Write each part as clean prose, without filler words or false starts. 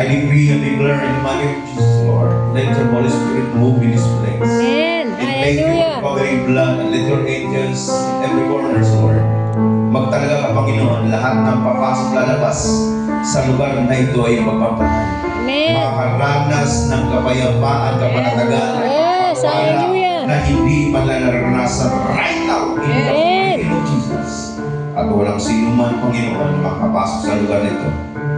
I decree and declare in the mighty name of Jesus, Lord, let your Holy Spirit move in this place. Amen. And let your covering blood and let your angels in every corner, Lord. Magtalaga ka, Panginoon, lahat ng papasok lalabas sa lugar na ito ay magpapatay. Amen. Makakaranas ng kapayapaan, kapanatagan, Yes, hallelujah. na hindi malaranasan right now in the mighty name of Jesus. At walang sino man, Panginoon, makapasok sa lugar nito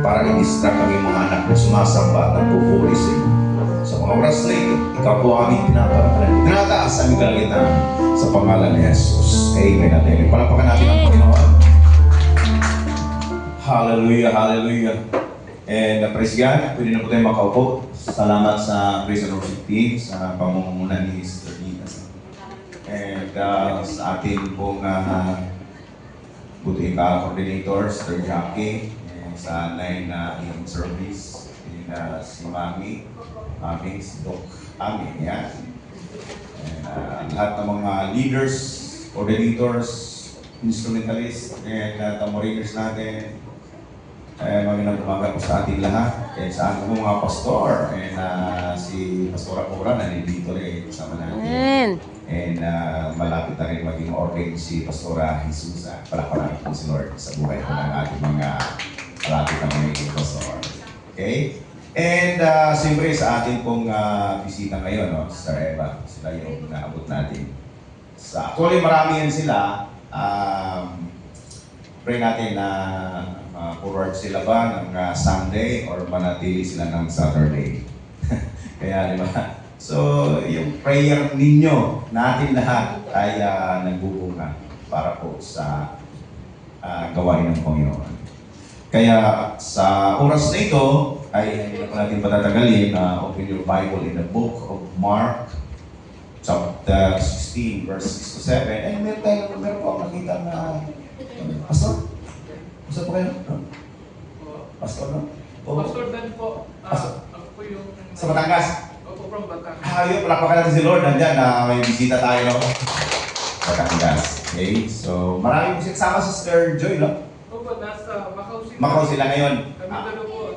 para i-distract ang mga anak na sumasamba at nagpupuri sa iyo. Sa mga oras na ito, ikaw po aming pinaparangalan. Tinataas ang kalagitan sa pangalan ni Jesus. Amen at amen. Palapakan natin ang Panginoon. Hallelujah, hallelujah. And praise God, pwede na po tayo makaupo. Salamat sa Praise and Worship team, sa pamumuno ni Sister Nina. And sa ating pong buting coordinator, Sister Jackie, sa 9 na yung service, si Mami, si Doc Ami, yan. And lahat ng mga leaders, coordinators, instrumentalists, and tamoriners natin, magandang umaga po sa ating lahat. And sa ating mga pastor, and si Pastora Cora, nandito rin kasama natin. Amen. And malapit na rin maging ordained si Pastora Jesus. Palakpakan po si Lord sa buhay po ng ating mga malapit na magiging pastor. Okay? And siyempre sa ating pong bisita ngayon, no, Sister Eva, sila yung naabot natin. Actually, marami yan sila. Pray natin na forward sila ba ng Sunday or manatili sila ng Saturday. Kaya, di ba? So, yung prayer ninyo, natin lahat ay nagbubunga para po sa gawain ng Panginoon. Kaya sa oras na ito, ay hindi na po natin patatagalin na open your Bible in the book of Mark, chapter chapter 16, verse 6 to 7. Eh, meron po akong nakita na, Pastor? Pastor po kayo? No? Pastor, no? O, Pastor Dan po, Pastor. ako po yung... Sa Batangas? Opo, from Batangas. Ayun, palakpakan natin si Lord. Nandyan na may bisita tayo, no? Batangas. Okay, so maraming po sama sa Sister Joy, no? Opo, nasa Macau City. Macau sila ngayon. Kami dalawa po,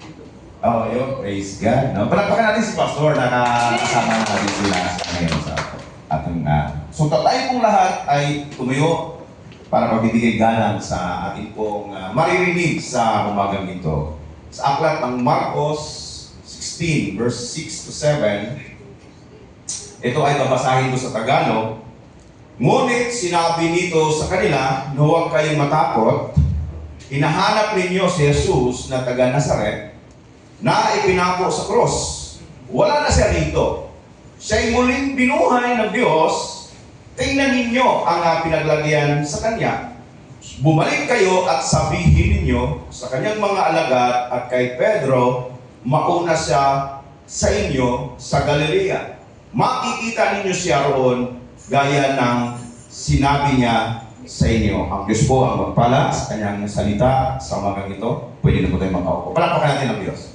dito. Oh, yun. Praise God. No? Palakpakan natin si Pastor na kasama natin sila ngayon sa ating so tayo pong lahat ay tumayo para magbibigay galang sa ating pong maririnig sa umagang ito. Sa aklat ng Marcos 16, verse 6 to 7, ito ay babasahin ko sa Tagalog. Ngunit sinabi nito sa kanila na huwag kayong matakot. Hinahanap ninyo si Jesus na taga Nazaret na ipinako sa cross. Wala na siya rito. Siya'y muling binuhay ng Diyos. Tingnan ninyo ang pinaglagyan sa Kanya. Bumalik kayo at sabihin ninyo sa Kanyang mga alagad at kay Pedro, mauna siya sa inyo sa Galilea. Makikita ninyo siya roon gaya ng sinabi niya sa inyo. Ang Diyos po ang magpala sa Kanyang salita sa umagang ito. Pwede na po tayo makaupo. Palakpakan natin ang Diyos.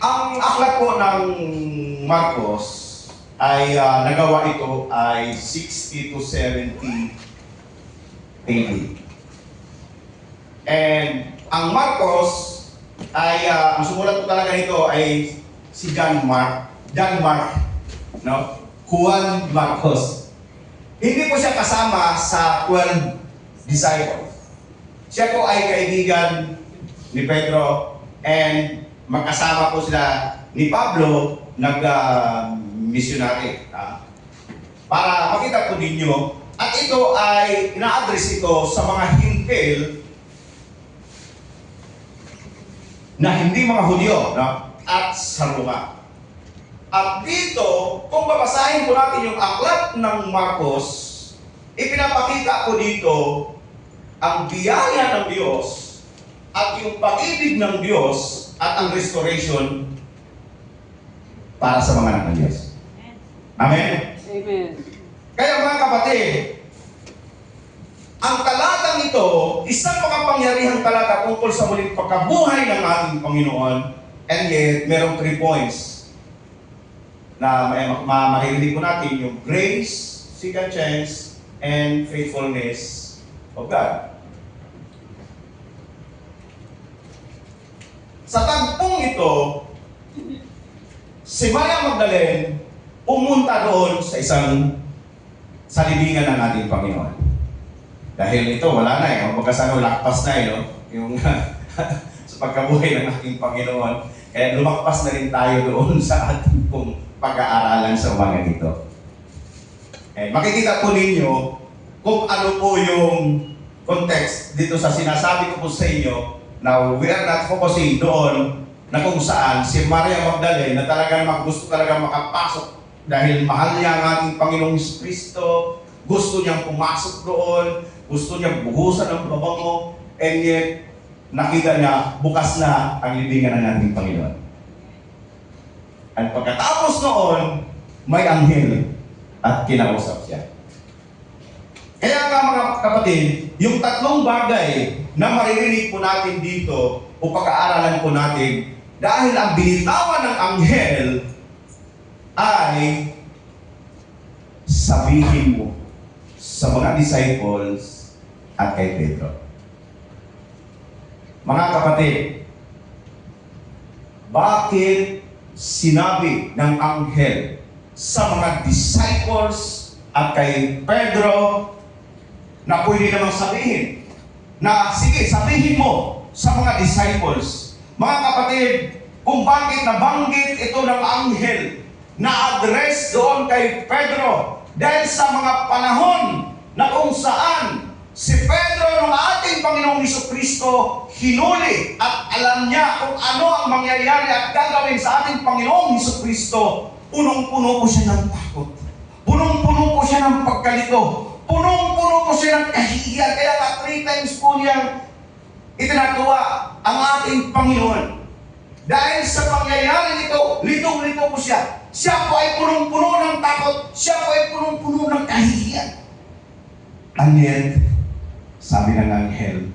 Ang aklat po ng Marcos ay nagawa ito ay 60 to 70 AD. And ang Marcos ay, ang sumulat po talaga nito ay si John Mark, no? Juan Marcos. Hindi po siya kasama sa 12 disciples. Siya po ay kaibigan ni Pedro and magkasama po sila ni Pablo nag-missionary. Para makita po ninyo, at ito ay ina-address ito sa mga hintil na hindi mga Hudyo, no? At sa Roma. At dito, kung babasahin po natin yung aklat ng Marcos, ipinapakita ko dito ang biyaya ng Diyos at yung pag-ibig ng Diyos at ang restoration para sa mga anak ng Diyos. Amen? Amen. Kaya mga kapatid, ang talatang ito, isang makapangyarihang talata tungkol sa muling pagkabuhay ng ating Panginoon, and yet, merong 3 points na maririnig po natin yung grace, second chance, and faithfulness of God. Sa tagpong ito, si Maria Magdalene pumunta doon sa isang salibingan ng ating Panginoon. Dahil ito, wala na eh. Magkasano, lakpas na eh, no? Yung sa pagkabuhay ng ating Panginoon. Kaya lumakpas na rin tayo doon sa ating pong pag-aaralan sa umaga dito. Eh, makikita po ninyo kung ano po yung context dito sa sinasabi ko po sa inyo na we are not focusing doon na kung saan si Maria Magdalene na talagang gusto talaga makapasok dahil mahal niya ang ating Panginoong Kristo, gusto niyang pumasok doon, gusto niyang buhusan ng babango, and yet nakita niya bukas na ang libingan ng ating Panginoon. At pagkatapos noon, may anghel at kinausap siya. Kaya nga mga kapatid, yung 3 bagay na maririnig po natin dito o pag-aaralan po natin dahil ang binitawan ng anghel ay sabihin mo sa mga disciples at kay Pedro. Mga kapatid, bakit sinabi ng anghel sa mga disciples at kay Pedro na pwede namang sabihin na sige, sabihin mo sa mga disciples. Mga kapatid, kung bakit nabanggit ito ng anghel na address doon kay Pedro dahil sa mga panahon na kung saan si Pedro ng ating Panginoong Jesucristo hinuli at alam niya kung ano ang mangyayari at gagawin sa ating Panginoong Jesucristo, punong-puno po siya ng takot. Punong-puno po siya ng pagkalito. Punong-puno po siya ng kahihiyan. Kaya nga 3 times po niyang itinatuwa ang ating Panginoon. Dahil sa pangyayari nito, litong-lito po siya. Siya po ay punong-puno ng takot. Siya po ay punong-puno ng kahihiyan. And yet, sabi ng anghel,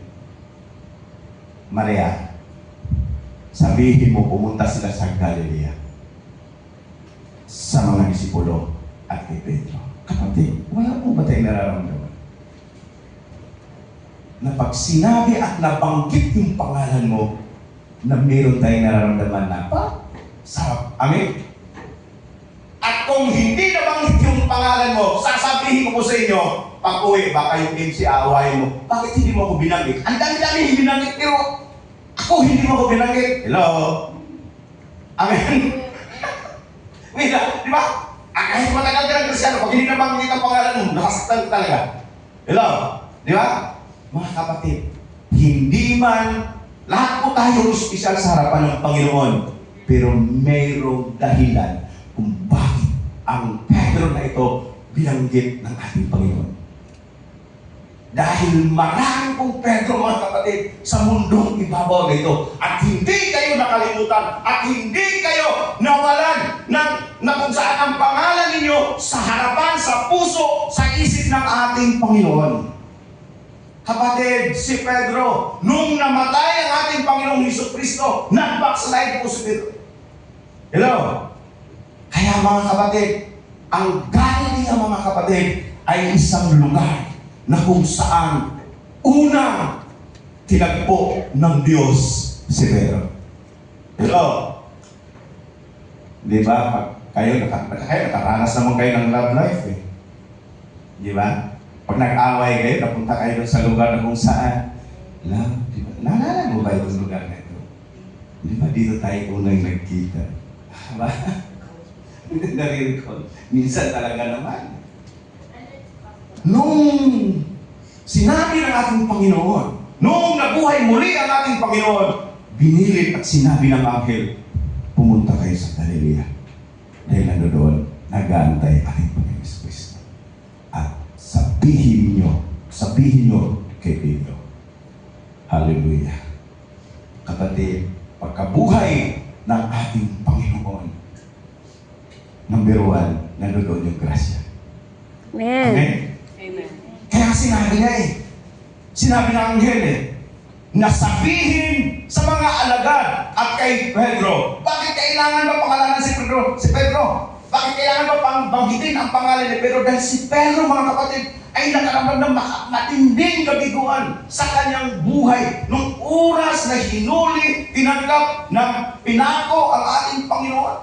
Maria, sabihin mo pumunta sila sa Galilea sa mga disipulo at kay Pedro. Kapatid, wala po ba tayong nararamdaman? Na pag sinabi at nabanggit yung pangalan mo, na meron tayong nararamdaman na sarap. Amen? At kung hindi nabanggit yung pangalan mo, sasabihin ko po sa inyo, pag-uwi, baka yung MC aawain mo, bakit hindi mo ako binanggit? Ang dami-dami hindi binanggit, pero ako hindi mo ako binanggit. Hello? Amen? Wait, di ba? Kahit matagal ka ng Kristyano, pag hindi nabanggit ang pangalan mo, nakasaktan ka talaga. Hello? Di ba? Mga kapatid, hindi man lahat po tayo espesyal sa harapan ng Panginoon, pero mayroong dahilan kung bakit ang Pedro na ito binanggit ng ating Panginoon. Dahil marami pong Pedro, mga kapatid, sa mundong ibabaw na ito. At hindi kayo nakalimutan, at hindi kayo nawalan na kung saan ang pangalan ninyo sa harapan, sa puso, sa isip ng ating Panginoon. Kapatid, si Pedro, nung namatay ang ating Panginoong Jesucristo, nag-backslide po si Pedro. Hello? Kaya mga kapatid, ang Galilea, mga kapatid, ay isang lugar na kung saan unang tinagpo ng Diyos si Pedro. Hello? Di ba? Kayo nakaranas naman kayo ng love life eh. Di ba? Pag nag-away kayo, napunta kayo sa lugar na kung saan, love, di ba? Naalala mo ba itong lugar na ito? Di ba dito tayo unang nagkita? Ba? Nare-recall. Minsan talaga naman. Nung sinabi ng ating Panginoon, nung nabuhay muli ang ating Panginoon, binilit at sinabi ng anghel, pumunta kayo sa Galilea. Dahil nando doon, nag-aantay ating Panginoon Jesucristo. At sabihin nyo kay Pedro. Hallelujah. Kapatid, pagkabuhay ng ating Panginoon, number 1, nandoon yung grasya. Amen. Amen? Amen. Kaya sinabi niya sinabi ng anghel na sabihin sa mga alagad at kay Pedro, bakit kailangan ba pangalanan si Pedro? Bakit kailangan ba banggitin ang pangalan ni Pedro? Dahil si Pedro, mga kapatid, ay nakaramdam ng matinding kabiguan sa kanyang buhay. Nung oras na hinuli, tinanggap ng pinako ang ating Panginoon.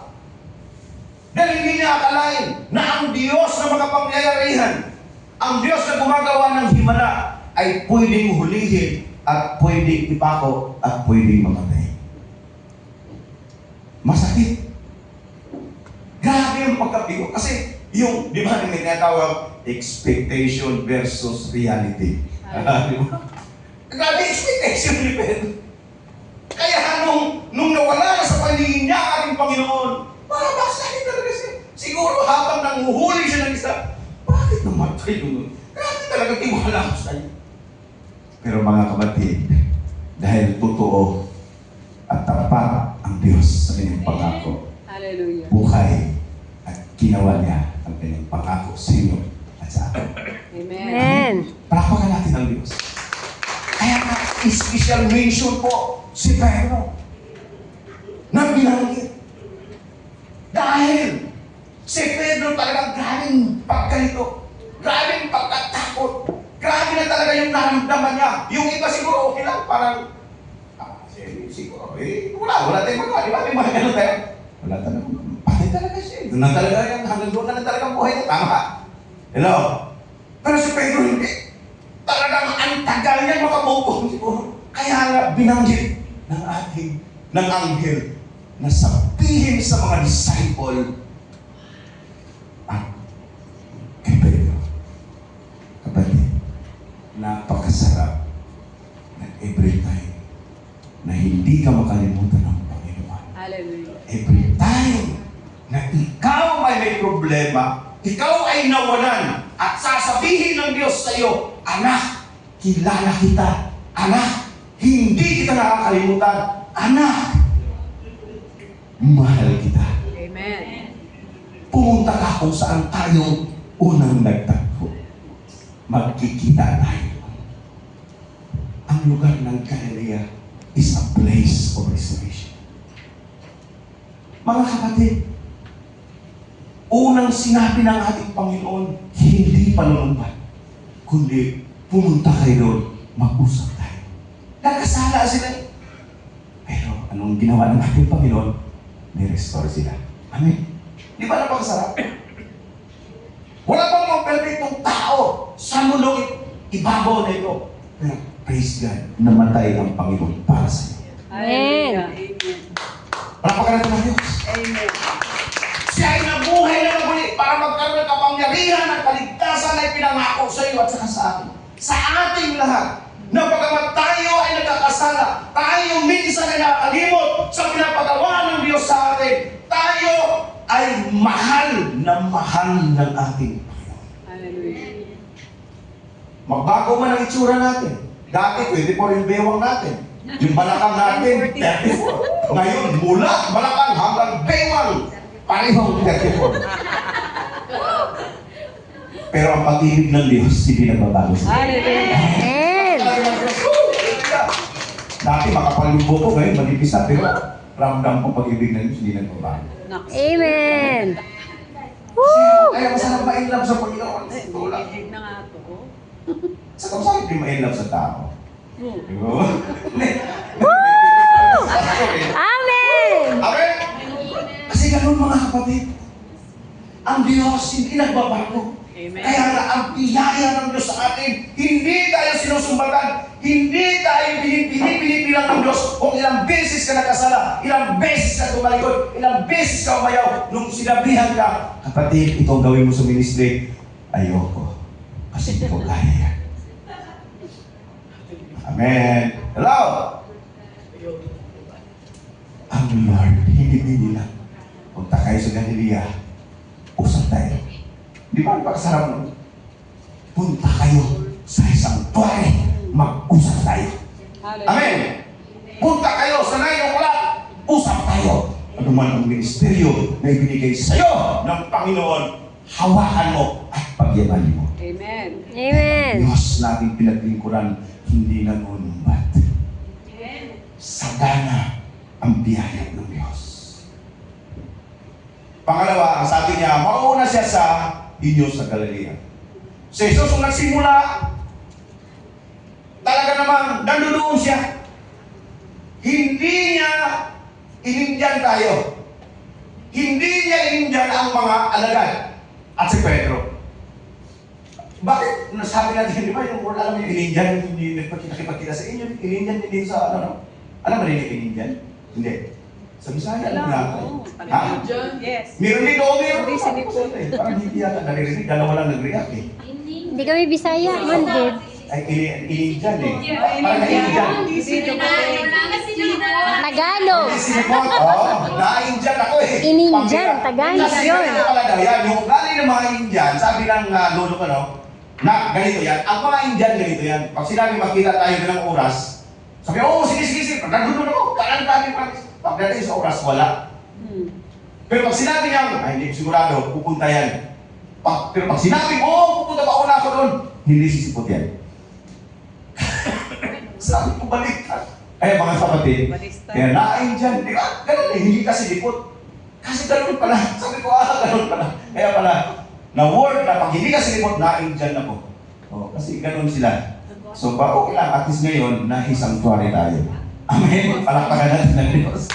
Dahil hindi niya akalain na ang Diyos na makapangyarihan, ang Diyos na gumagawa ng himala, ay pwedeng hulihin at pwedeng ipako at pwedeng mamatay. Masakit. Grabe yung pagkabigo. Kasi yung, di ba, may tinatawag expectation versus reality. Di ba? Grabe expectation ni Pedro. Kaya nung nawala na sa paningin niya ang ating Panginoon, backslide talaga siya. Siguro habang nanguhuli siya ng isa, bakit namatay doon? Grabe talaga tiwala ko sa iyo. Pero mga kapatid, dahil totoo at tapat ang Diyos sa kanyang pangako, Hallelujah. buhay at ginawa niya ang kanyang pangako sa inyo at sa akin. Amen. Amen. Palakpakan natin ang Diyos. Kaya nga, special mention po si Pedro na binanggit. Dahil si Pedro talagang grabing pagkalito, grabing pagkatakot, grabe na talaga yung naramdaman niya. Yung iba siguro okay lang, parang, siguro, wala tayong magawa. Di ba? May mga ganun tayo. Wala talaga. Bakit talaga siya? Doon na talaga yan. Hanggang doon na talagang buhay niya. Tama. Hello? Pero si Pedro hindi. Talagang ang tagal niya makamove siguro. Kaya nga binanggit ng anghel na sabihin sa mga disciple at kay Pedro. Kapatid, napakasarap na every time na hindi ka makalimutan ng Panginoon. Hallelujah. Every time na ikaw ay may problema, ikaw ay nawalan, at sasabihin ng Diyos sa iyo, anak, kilala kita. Anak, hindi kita nakakalimutan. Anak, mahal kita. Amen. Pumunta ka kung saan tayo unang nagtagpo. Magkikita tayo. Ang lugar ng Galilea is a place of restoration. Mga kapatid, unang sinabi ng ating Panginoon, hindi panunumbat, kundi pumunta kayo doon, mag-usap tayo. Nagkasala sila. Pero anong ginawa ng ating Panginoon? May restore sila. Amen. Di ba napakasarap? Wala pang mga perfectong tao sa mundo ibabaw na ito. Pero praise God, namatay ang Panginoon para sa iyo. Hallelujah. Napakaganda ng Diyos. Amen. Siya ay nabuhay na muli para magkaroon ng kapangyarihan ng kaligtasan na ipinangako sa iyo at saka sa atin. Sa ating lahat, na pagkamat tayo ay nagkakasala, tayo minsan ay nakakalimot sa pinapagawa ng Diyos sa atin, tayo ay mahal na mahal ng ating Panginoon. Hallelujah. Magbago man ang itsura natin. Dati, 24 yung bewang natin. Yung balakang natin, 34. Ngayon, mula balakang hanggang bewang, parehong 34. Pero ang pag-ibig ng Diyos, hindi nagbabago siya. Hallelujah. Amen. Dati makapal yung buko, ngayon manipis na, pero ramdam ko pag-ibig ng Diyos, hindi nagbabago. Amen. Kaya masarap ma-inlove sa Panginoon. Tulad. Bibig na nga ito. Sa masarap din ma-inlove sa tao. Amen. Amen? Kasi ganun mga kapatid. Ang Diyos hindi nagbabago. Amen. Kaya nga ang biyaya ng Diyos sa atin, hindi tayo sinusumbatan, hindi tayo pinipilang ng Diyos kung ilang beses ka nakasala, ilang beses ka tumalikod, ilang beses ka umayaw. Nung sinabihan ka, kapatid, itong gawin mo sa ministry, ayoko. Kasi hindi ko kaya yan. Amen. Hello? Ang Lord, hindi lang. Punta kayo sa Galilea, usap tayo. Di ba ang pakasarap nun? Punta kayo sa isang tuwari, mag-usap tayo. Amen! Punta kayo sa 9 o'clock, usap tayo. Ano man ang ministeryo na ibinigay sa iyo ng Panginoon, hawakan mo at pagyaman mo. Amen. Amen. Diyos nating pinaglingkuran, hindi nangunumbat. Sagana ang biyaya ng Diyos. Pangalawa, ang sabi niya, mauna siya sa inyo sa Galilea. Si Jesus kung nagsimula, talaga namang nandoon siya. Hindi niya inindyan tayo. Hindi niya inindyan ang mga alagad. At si Pedro. Bakit? Nasabi natin, di ba, yung alam niyo, inindyan, hindi nagpakita sa inyo, inindyan, hindi sa ano. Alam ba rin yung inindyan? Hindi. Sa Bisaya, alam na. Ha? Yes. Meron dito o meron Hindi dito. sinipon. Parang hindi yata naririnig. Dalawa lang nag-react eh. Hindi kami Bisaya, Mandid. Ay, inindyan eh. Parang inindyan. Tagalog. Hindi sinipot. Oo. Na-Indian ako eh. Inindyan, Tagalog Kasi yun. ganito pala daw yan. Yung galing ng mga Indian, sabi ng lolo ko, no? Na ganito yan. Ang mga Indian ganito yan. Pag sinabi makita tayo ng oras, sabi, oh, sige. Nandun ako. Kailan pagdating sa oras, wala. Pero pag sinabi niya, ay hindi ko sigurado, pupunta yan. Pero pag sinabi ko, oh, pupunta ba ako doon? Hindi sisipot yan. Sabi ko, balik ka. Kaya mga kapatid, Balista. kaya naain dyan, di ba? Ganun eh, hindi kasi lipot. Kasi ganun pala. Sabi ko, ganun pala. Kaya pala, na word na pag hindi kasi lipot, naain dyan ako. Oh, kasi ganun sila. So, okay lang, at least ngayon, nahisangtuary tayo. Amen. Palakpakan natin ng Diyos.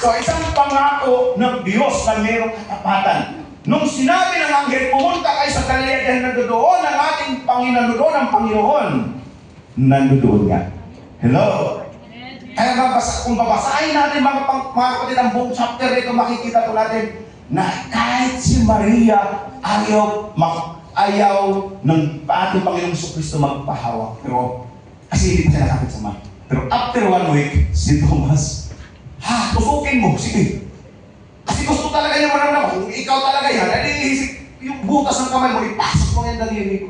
So, isang pangako ng Diyos na mayroong katapatan. Nung sinabi ng anghel, pumunta kayo sa Galilea dahil nandoon ang ating Panginoon, ang Panginoon. Nandoon nga. Hello? Kaya kung babasahin natin mga kapatid ang buong chapter nito, makikita po natin na kahit si Maria ayaw ng ating Panginoong Kristo magpahawak. Pero, kasi hindi pa siya nakakit sa mga. Pero after 1 week, si Thomas, tusukin mo, sige. Kasi gusto talaga niya maramdaman, kung ikaw talaga yan, yung butas ng kamay mo, ipasok mo yung daliri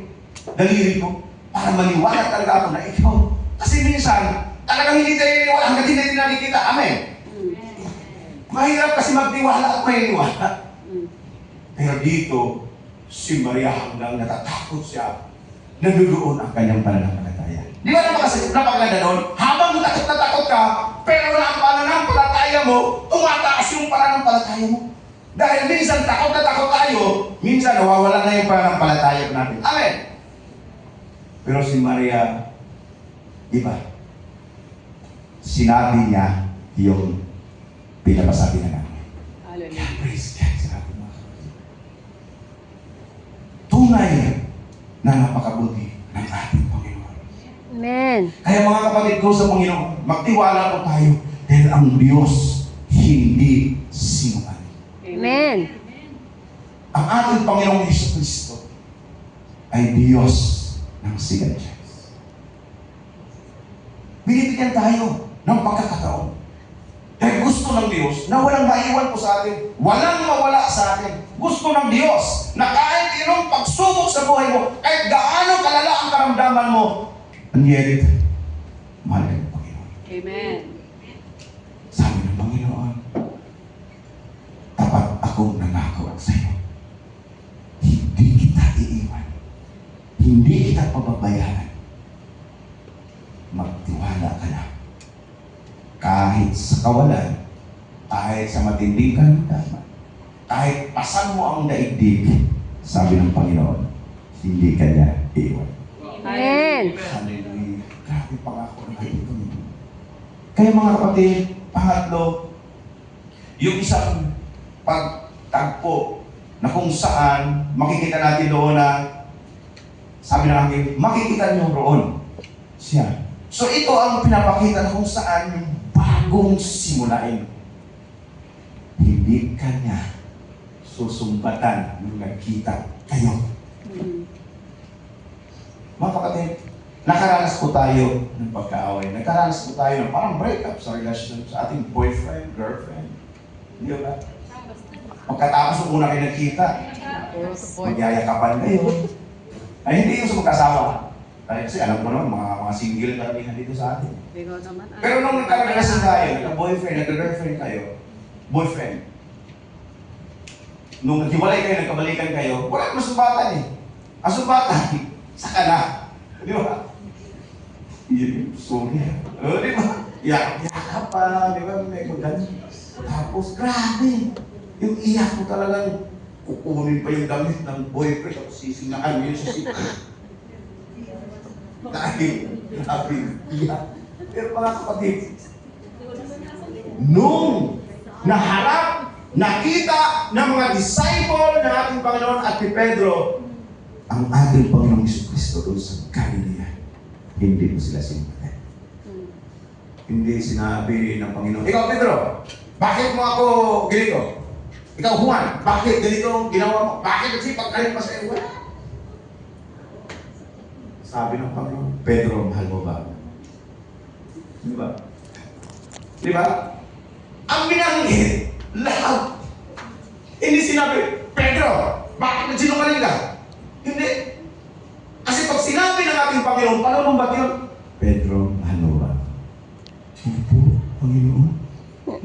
ko, para maniwala talaga ako na ikaw. Kasi minsan, talagang hindi tayo niniwala hanggang hindi natin nakikita. Amen. Mahirap kasi magtiwala at mainiwala. Mm. Pero dito, si Maria hanggang natatakot siya. Nandoon ang kanyang pananampalataya. Di ba napakaganda doon? Habang takot na takot ka, pero ang pananampalataya mo, tumataas yung pananampalataya mo. Dahil minsan takot na takot tayo, minsan nawawala na yung pananampalataya natin. Amen! Pero si Maria, di ba? Sinabi niya yung pinapasabi na namin. Hallelujah. Praise God sa ating mga kapatid. Tunay na napakabuti ng ating Panginoon. Amen. Kaya mga kapatid ko sa Panginoon, magtiwala po tayo dahil ang Diyos hindi sinungaling. Amen. Ang ating Panginoong Jesucristo ay Diyos ng sigadyas. Binibigyan tayo ng pagkakataon. Dahil gusto ng Diyos na walang maiwan po sa atin, walang mawala sa atin. Gusto ng Diyos na kahit inong pagsubok sa buhay mo, kahit gaano kalala ang karamdaman mo, and yet, mahal ka ng Panginoon. Amen. Sabi ng Panginoon, tapat akong nangako sa iyo. Hindi kita iiwan. Hindi kita pababayaan. Magtiwala ka na. Kahit sa kawalan, kahit sa matinding karamdaman, kahit pasan mo ang daigdig, sabi ng Panginoon, hindi ka niya iiwan. Amen. Hallelujah. Grabe pangako ng ating Panginoon. Kaya mga kapatid, pangatlo, yung isang pagtagpo na kung saan makikita natin doon na sabi ng aking, makikita niyo roon siya. So ito ang pinapakita na kung saan yung bagong simulain. Hindi ka niya susumbatan nung nagkita kayo. Mm. Mga kapatid, nakaranas po tayo ng pagkaaway. Nakaranas po tayo ng parang breakup sa relasyon sa ating boyfriend, girlfriend. Hindi ba? Pagkatapos ng una kayo nagkita, magyayakapan kayo. Ay, hindi yung sa magkasawa. Kasi alam ko naman, mga single karamihan dito sa atin. Ikaw naman. Pero nung nagkarelasyon tayo, nagka-boyfriend, nagka-girlfriend kayo, boyfriend, nung naghiwalay kayo, nagkabalikan kayo, wala naman sumbatan eh. Ang sumbatan, saka na. Di ba? Sorry. Di ba? Iyak pa, di ba? May maganda. Tapos, grabe. Yung iyak mo talagang kukunin pa yung damit ng boyfriend at sisingahan mo yun sa sito. Dahil, grabe, iyak. Pero mga kapatid, nung naharap, nakita ng mga disciple ng ating Panginoon at ni Pedro, ang ating Panginoong Jesucristo doon sa Galilea, hindi po sila sinungaling. Hindi sinabi ng Panginoon, ikaw Pedro, bakit mo ako ganito? Ikaw Juan, bakit ganito ang ginawa mo? Bakit nagsipag ka rin pa sa iyo? Sabi ng Panginoon, Pedro, mahal mo ba? Di ba? Di ba? Ang binanggit, lahat. Hindi sinabi, Pedro, bakit nagsinungaling ka? Hindi. Kasi pag sinabi ng ating Panginoon, paano mong ba't yun? Pedro, mahal mo ba? Hindi po, Panginoon.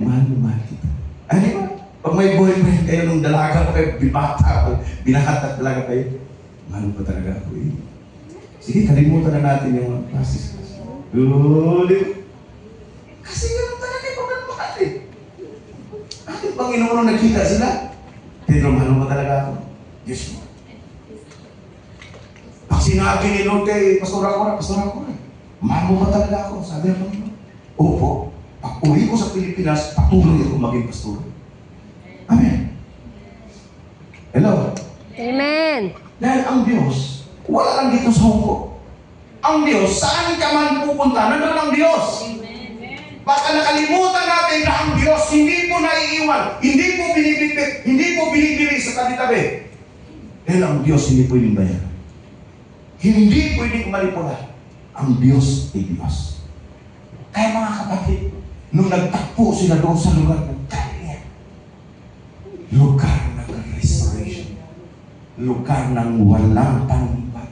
Mahal kita. Ano ba? Pag may boyfriend kayo nung dalaga pa kayo, bibata, binahatak talaga kayo, mahal mo ba talaga ako eh? Sige, kalimutan na natin yung process. Ulit. Kasi ganun talaga yung pagkakas eh. Ating Panginoon nung nagkita sila, Pedro, mahal mo ba talaga ako? Yes mo. Pag sinabi ni Lord kay Pastor Akora, mahal mo ba talaga ako? Sabi ng Panginoon, opo. Pag uwi ko sa Pilipinas, patuloy ako maging pastor. Amen. Hello? Amen. Dahil ang Diyos, wala lang dito sa huko. Ang Diyos, saan ka man pupunta, nandun ang Diyos. Baka nakalimutan natin na ang Diyos hindi po naiiwan, hindi po binibigit, hindi po binibili sa tabi-tabi. Dahil ang Diyos hindi po yung bayan. Hindi pwedeng manipula. Ang Diyos ay Diyos. Kaya mga kapatid, nung nagtakpo sila doon sa lugar ng Galilea, lugar ng restoration, lugar ng walang panumbat,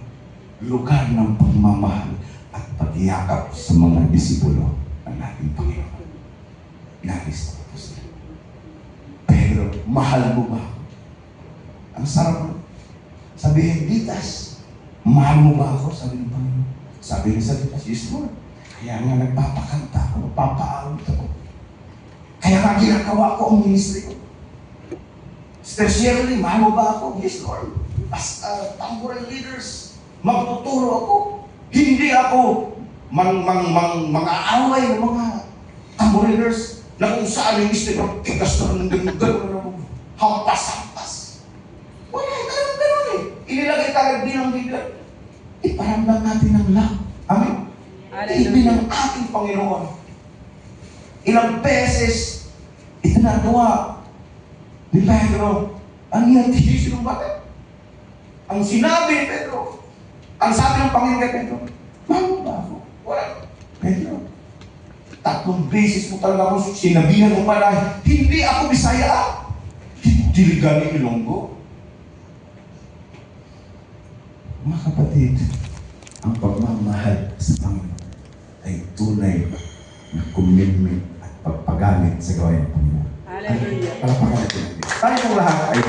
lugar ng pagmamahal at pagyakap sa mga disipulo ng ating Panginoon. Nais na po sila. Pedro, mahal mo ba ako? Ang sarap mo. Sabihin, Ditas, mahal mo ba ako? Sabi ng Panginoon. Sabi niya sa Ditas, yes Lord. Kaya nga nagpapakanta ako, nagpapaawit ako. Kaya nga ginagawa ko ang ministry ko. Sister Shirley, mahal mo ba ako? Yes Lord. As tambourine leaders, magtuturo ako. Hindi ako mang-aaway ng mga tamboriners na kung saan yung istri ko, tigas na ng ganun, hampas-hampas. Wala, ganun eh. Inilagay tayo bilang leader. Iparamdam natin ng love. Amen? Ibig ng ating Panginoon. Ilang beses, itinagawa ni Pedro ang inatihis ng bakit? Ang sinabi ni Pedro, ang sabi ng Panginoon kay Pedro, mahal mo ba ako? Wala. Pedro, 3 beses mo talaga ako sinabihan mo pala, hindi ako Bisaya. Diligan ni Ilonggo. Mga kapatid, ang pagmamahal sa Panginoon ay tunay na commitment at pagpagamit sa gawain ng Panginoon. Hallelujah. Palapakan natin. Tayo lahat ay